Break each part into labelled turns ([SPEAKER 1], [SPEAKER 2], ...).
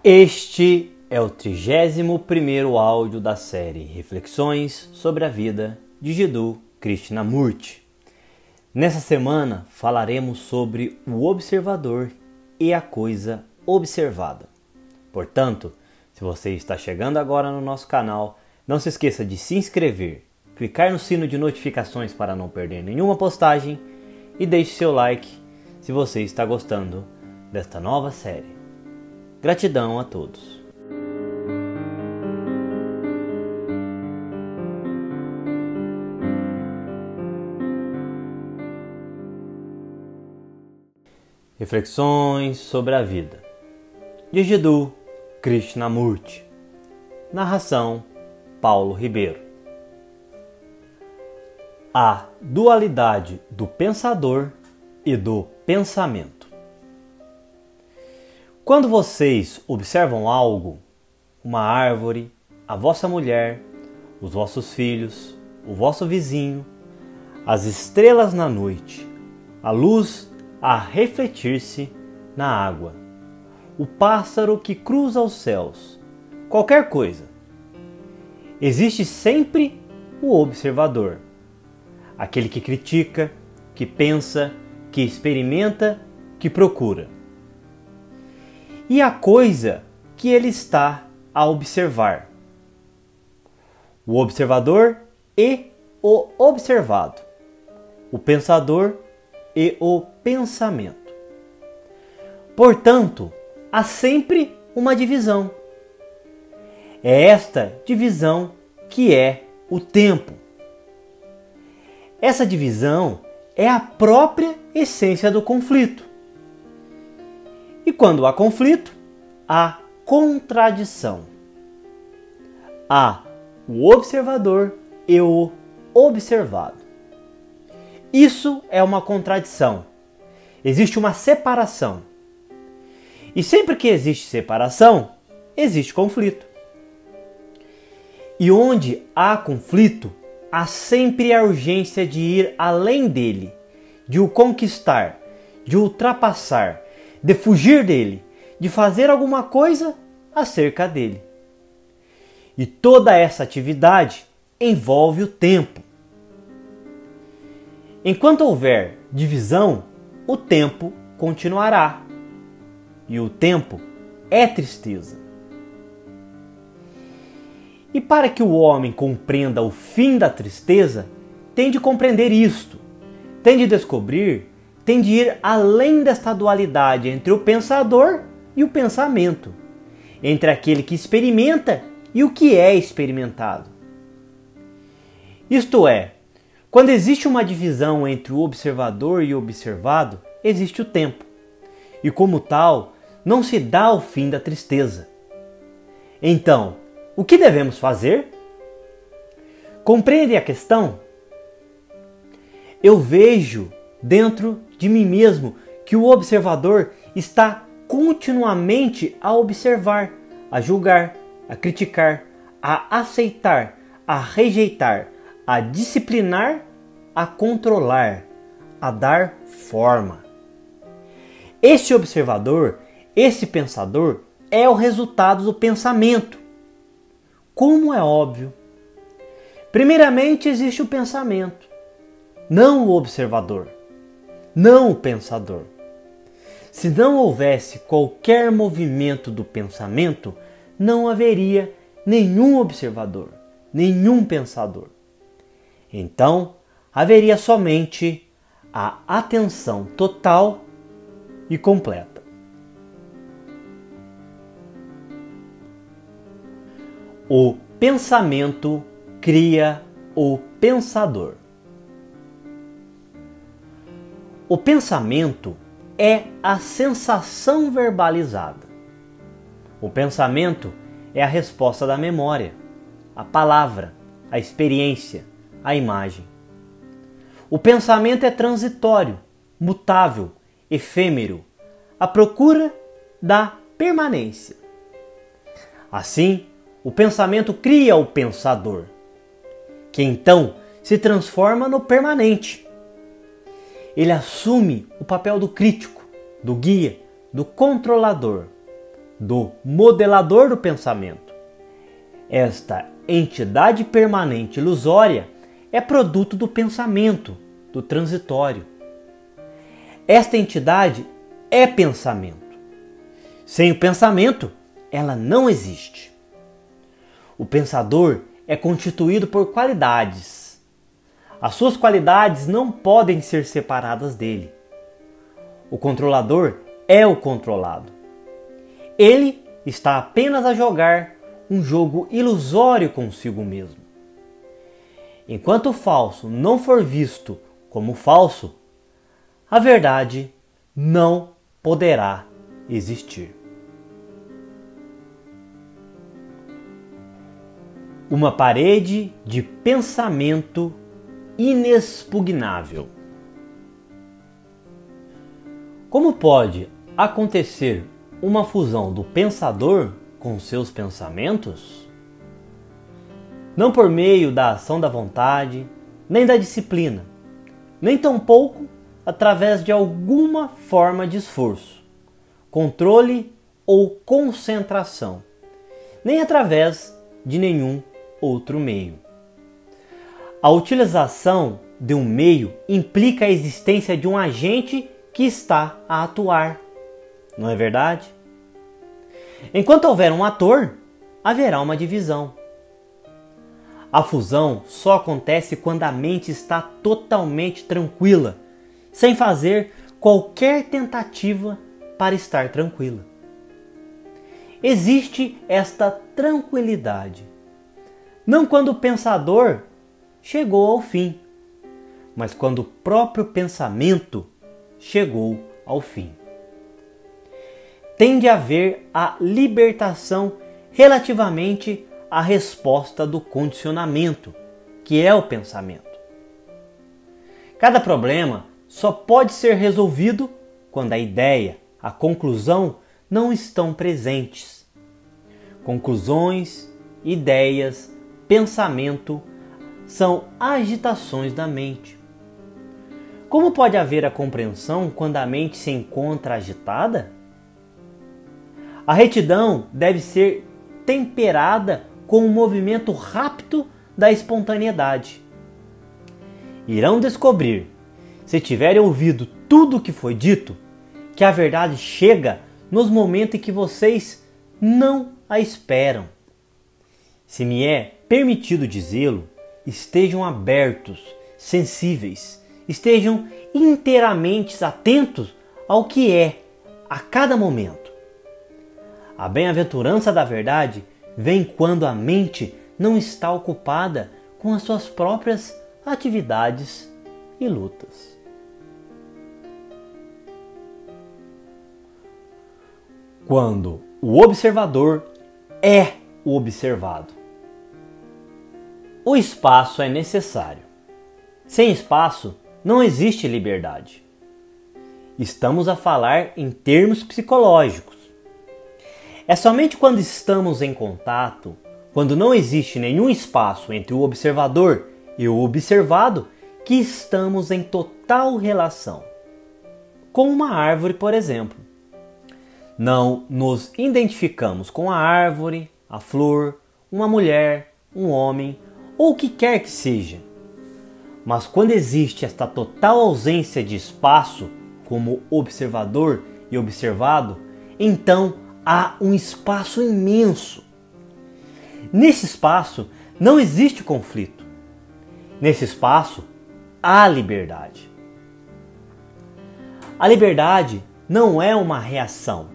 [SPEAKER 1] Este é o 31º áudio da série Reflexões sobre a vida de Jiddu Krishnamurti. Nessa semana falaremos sobre o observador e a coisa observada. Portanto, se você está chegando agora no nosso canal, não se esqueça de se inscrever, clicar no sino de notificações para não perder nenhuma postagem e deixe seu like se você está gostando desta nova série. Gratidão a todos. Reflexões sobre a vida de Jiddu Krishnamurti. Narração Paulo Ribeiro. A dualidade do pensador e do pensamento. Quando vocês observam algo, uma árvore, a vossa mulher, os vossos filhos, o vosso vizinho, as estrelas na noite, a luz a refletir-se na água, o pássaro que cruza os céus, qualquer coisa, existe sempre o observador, aquele que critica, que pensa, que experimenta, que procura. E a coisa que ele está a observar. O observador e o observado. O pensador e o pensamento. Portanto, há sempre uma divisão. É esta divisão que é o tempo. Essa divisão é a própria essência do conflito. E quando há conflito, há contradição. Há o observador e o observado. Isso é uma contradição. Existe uma separação. E sempre que existe separação, existe conflito. E onde há conflito, há sempre a urgência de ir além dele, de o conquistar, de ultrapassar, de fugir dele, de fazer alguma coisa acerca dele. E toda essa atividade envolve o tempo. Enquanto houver divisão, o tempo continuará. E o tempo é tristeza. E para que o homem compreenda o fim da tristeza, tem de compreender isto, tem de descobrir, tem de ir além desta dualidade entre o pensador e o pensamento, entre aquele que experimenta e o que é experimentado. Isto é, quando existe uma divisão entre o observador e o observado, existe o tempo, e como tal, não se dá o fim da tristeza. Então, o que devemos fazer? Compreende a questão? Eu vejo dentro de mim mesmo que o observador está continuamente a observar, a julgar, a criticar, a aceitar, a rejeitar, a disciplinar, a controlar, a dar forma. Esse observador, esse pensador, é o resultado do pensamento. Como é óbvio. Primeiramente existe o pensamento, não o observador, não o pensador. Se não houvesse qualquer movimento do pensamento, não haveria nenhum observador, nenhum pensador. Então, haveria somente a atenção total e completa. O pensamento cria o pensador. O pensamento é a sensação verbalizada. O pensamento é a resposta da memória, a palavra, a experiência, a imagem. O pensamento é transitório, mutável, efêmero, à procura da permanência. Assim, o pensamento cria o pensador, que então se transforma no permanente. Ele assume o papel do crítico, do guia, do controlador, do modelador do pensamento. Esta entidade permanente ilusória é produto do pensamento, do transitório. Esta entidade é pensamento. Sem o pensamento, ela não existe. O pensador é constituído por qualidades. As suas qualidades não podem ser separadas dele. O controlador é o controlado. Ele está apenas a jogar um jogo ilusório consigo mesmo. Enquanto o falso não for visto como falso, a verdade não poderá existir. Uma parede de pensamento inexpugnável. Como pode acontecer uma fusão do pensador com seus pensamentos? Não por meio da ação da vontade, nem da disciplina, nem tampouco através de alguma forma de esforço, controle ou concentração, nem através de nenhum outro meio. A utilização de um meio implica a existência de um agente que está a atuar, não é verdade? Enquanto houver um ator, haverá uma divisão. A fusão só acontece quando a mente está totalmente tranquila, sem fazer qualquer tentativa para estar tranquila. Existe esta tranquilidade, não quando o pensador chegou ao fim, mas quando o próprio pensamento chegou ao fim. Tem de haver a libertação relativamente à resposta do condicionamento, que é o pensamento. Cada problema só pode ser resolvido quando a ideia, a conclusão não estão presentes. Conclusões, ideias, pensamento são agitações da mente. Como pode haver a compreensão quando a mente se encontra agitada? A retidão deve ser temperada com o movimento rápido da espontaneidade. Irão descobrir, se tiverem ouvido tudo o que foi dito, que a verdade chega nos momentos em que vocês não a esperam. Se me é permitido dizê-lo, estejam abertos, sensíveis, estejam inteiramente atentos ao que é a cada momento. A bem-aventurança da verdade vem quando a mente não está ocupada com as suas próprias atividades e lutas. Quando o observador é o observado. O espaço é necessário. Sem espaço não existe liberdade. Estamos a falar em termos psicológicos. É somente quando estamos em contato, quando não existe nenhum espaço entre o observador e o observado, que estamos em total relação. Com uma árvore, por exemplo. Não nos identificamos com a árvore, a flor, uma mulher, um homem ou o que quer que seja. Mas quando existe esta total ausência de espaço como observador e observado, então há um espaço imenso. Nesse espaço não existe conflito. Nesse espaço há liberdade. A liberdade não é uma reação.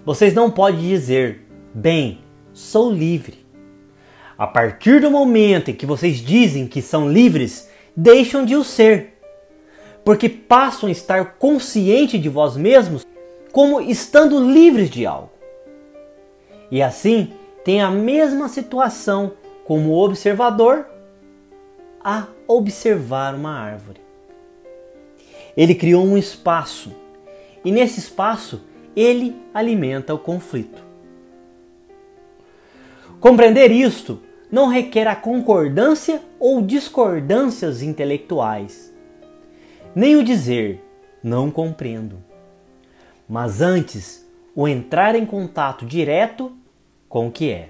[SPEAKER 1] Vocês não podem dizer, bem, sou livre. A partir do momento em que vocês dizem que são livres, deixam de o ser, porque passam a estar conscientes de vós mesmos como estando livres de algo. E assim, tem a mesma situação como observador a observar uma árvore. Ele criou um espaço, e nesse espaço ele alimenta o conflito. Compreender isto não requer a concordância ou discordâncias intelectuais, nem o dizer não compreendo, mas antes o entrar em contato direto com o que é.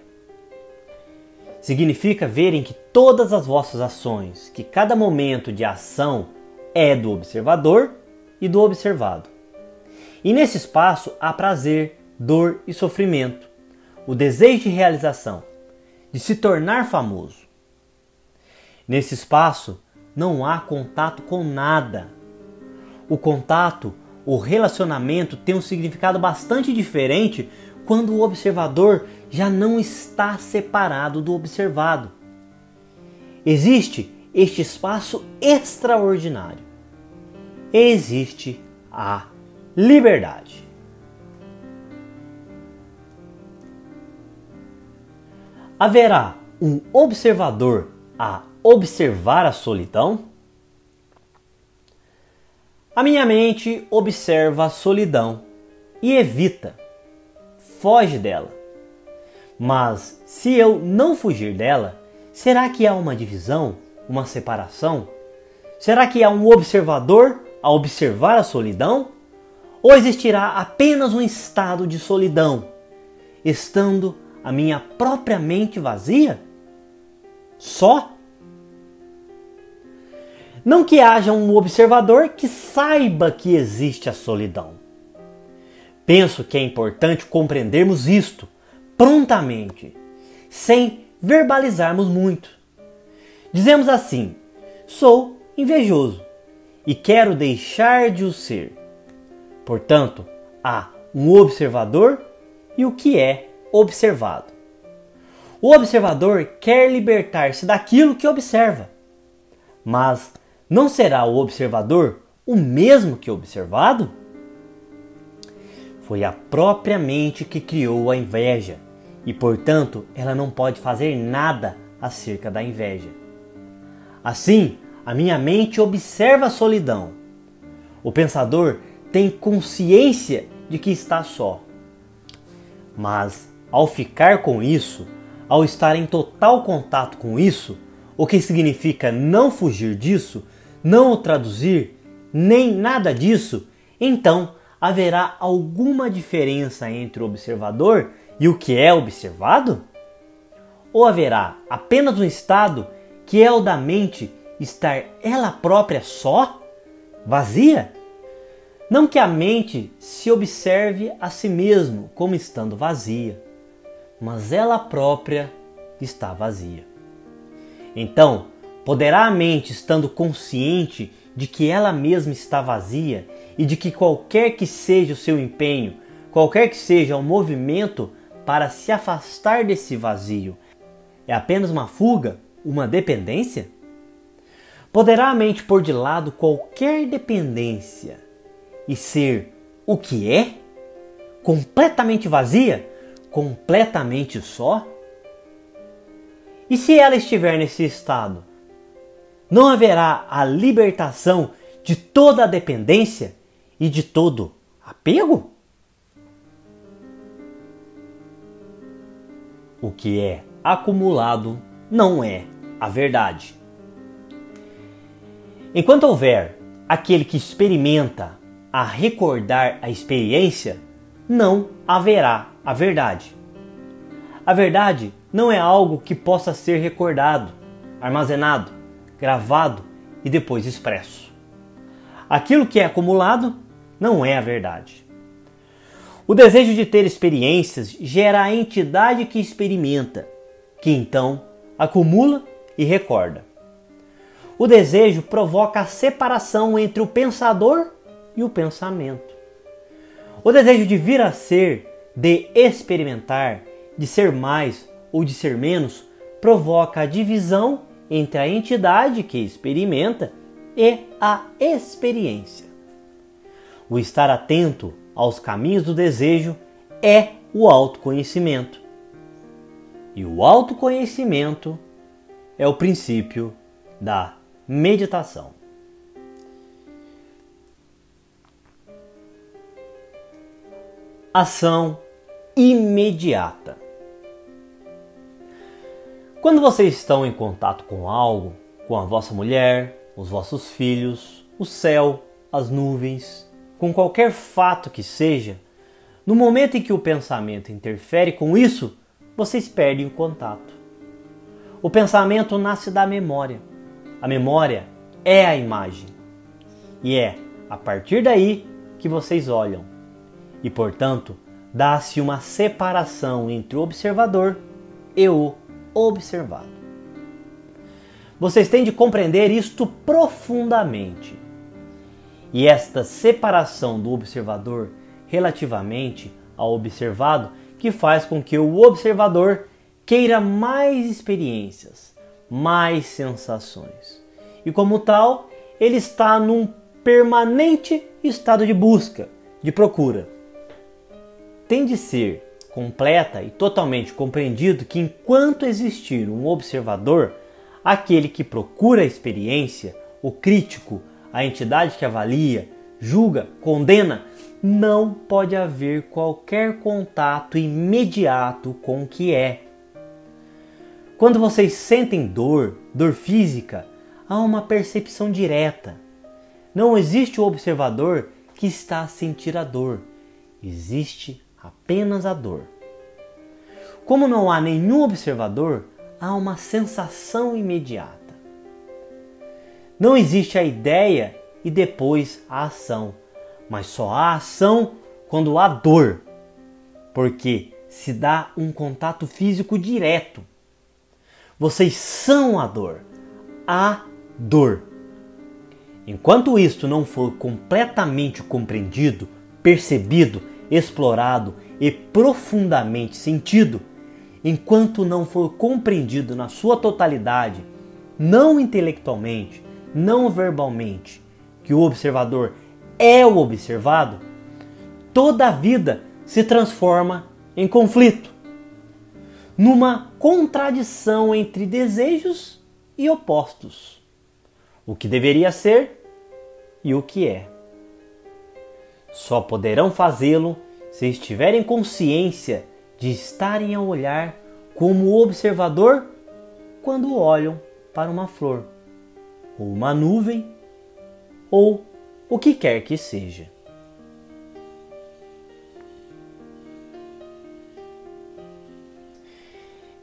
[SPEAKER 1] Significa verem que todas as vossas ações, que cada momento de ação é do observador e do observado. E nesse espaço há prazer, dor e sofrimento, o desejo de realização, de se tornar famoso. Nesse espaço não há contato com nada. O contato, o relacionamento tem um significado bastante diferente quando o observador já não está separado do observado. Existe este espaço extraordinário. Existe a liberdade. Haverá um observador a observar a solidão? A minha mente observa a solidão e evita, foge dela. Mas se eu não fugir dela, será que há uma divisão, uma separação? Será que há um observador a observar a solidão? Ou existirá apenas um estado de solidão, estando a minha própria mente vazia? Só? Não que haja um observador que saiba que existe a solidão. Penso que é importante compreendermos isto prontamente, sem verbalizarmos muito. Dizemos assim: sou invejoso e quero deixar de o ser. Portanto, há um observador e o que é observado. O observador quer libertar-se daquilo que observa, mas não será o observador o mesmo que o observado? Foi a própria mente que criou a inveja e, portanto, ela não pode fazer nada acerca da inveja. Assim, a minha mente observa a solidão. O pensador tem consciência de que está só. Mas, ao ficar com isso, ao estar em total contato com isso, o que significa não fugir disso, não o traduzir, nem nada disso, então haverá alguma diferença entre o observador e o que é observado? Ou haverá apenas um estado que é o da mente estar ela própria só, vazia? Não que a mente se observe a si mesmo como estando vazia, mas ela própria está vazia. Então, poderá a mente, estando consciente de que ela mesma está vazia e de que qualquer que seja o seu empenho, qualquer que seja o movimento para se afastar desse vazio, é apenas uma fuga, uma dependência? Poderá a mente pôr de lado qualquer dependência e ser o que é? Completamente vazia? Completamente só? E se ela estiver nesse estado, não haverá a libertação de toda a dependência e de todo apego? O que é acumulado não é a verdade. Enquanto houver aquele que experimenta a recordar a experiência, não haverá a verdade. A verdade não é algo que possa ser recordado, armazenado, gravado e depois expresso. Aquilo que é acumulado não é a verdade. O desejo de ter experiências gera a entidade que experimenta, que então acumula e recorda. O desejo provoca a separação entre o pensador e o pensamento. O desejo de vir a ser, de experimentar, de ser mais ou de ser menos, provoca a divisão entre a entidade que experimenta e a experiência. O estar atento aos caminhos do desejo é o autoconhecimento. E o autoconhecimento é o princípio da meditação. Ação imediata. Quando vocês estão em contato com algo, com a vossa mulher, os vossos filhos, o céu, as nuvens, com qualquer fato que seja, No momento em que o pensamento interfere com isso, vocês perdem o contato. O pensamento nasce da memória. A memória é a imagem. E é a partir daí que vocês olham. E, portanto, dá-se uma separação entre o observador e o observado. Vocês têm de compreender isto profundamente. E esta separação do observador relativamente ao observado que faz com que o observador queira mais experiências, mais sensações. E como tal, ele está num permanente estado de busca, de procura. Tem de ser completa e totalmente compreendido que enquanto existir um observador, aquele que procura a experiência, o crítico, a entidade que avalia, julga, condena, não pode haver qualquer contato imediato com o que é. Quando vocês sentem dor física, há uma percepção direta. Não existe o observador que está a sentir a dor. Existe apenas a dor. Como não há nenhum observador, há uma sensação imediata. Não existe a ideia e depois a ação, mas só há ação quando há dor, porque se dá um contato físico direto. Vocês são a dor. Enquanto isto não for completamente compreendido, percebido, explorado e profundamente sentido, enquanto não for compreendido na sua totalidade, não intelectualmente, não verbalmente, que o observador é o observado, toda a vida se transforma em conflito, numa contradição entre desejos e opostos, o que deveria ser e o que é. Só poderão fazê-lo se estiverem consciência de estarem a olhar como observador quando olham para uma flor, ou uma nuvem, ou o que quer que seja.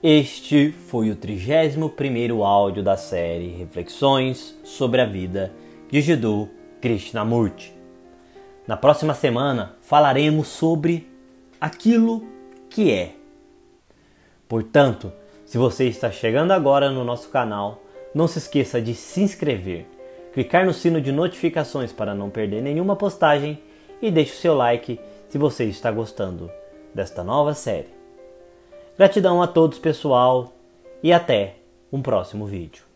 [SPEAKER 1] Este foi o 31º áudio da série Reflexões sobre a vida de Jiddu Krishnamurti. Na próxima semana falaremos sobre aquilo que é. Portanto, se você está chegando agora no nosso canal, não se esqueça de se inscrever, clicar no sino de notificações para não perder nenhuma postagem e deixe o seu like se você está gostando desta nova série. Gratidão a todos, pessoal, e até um próximo vídeo.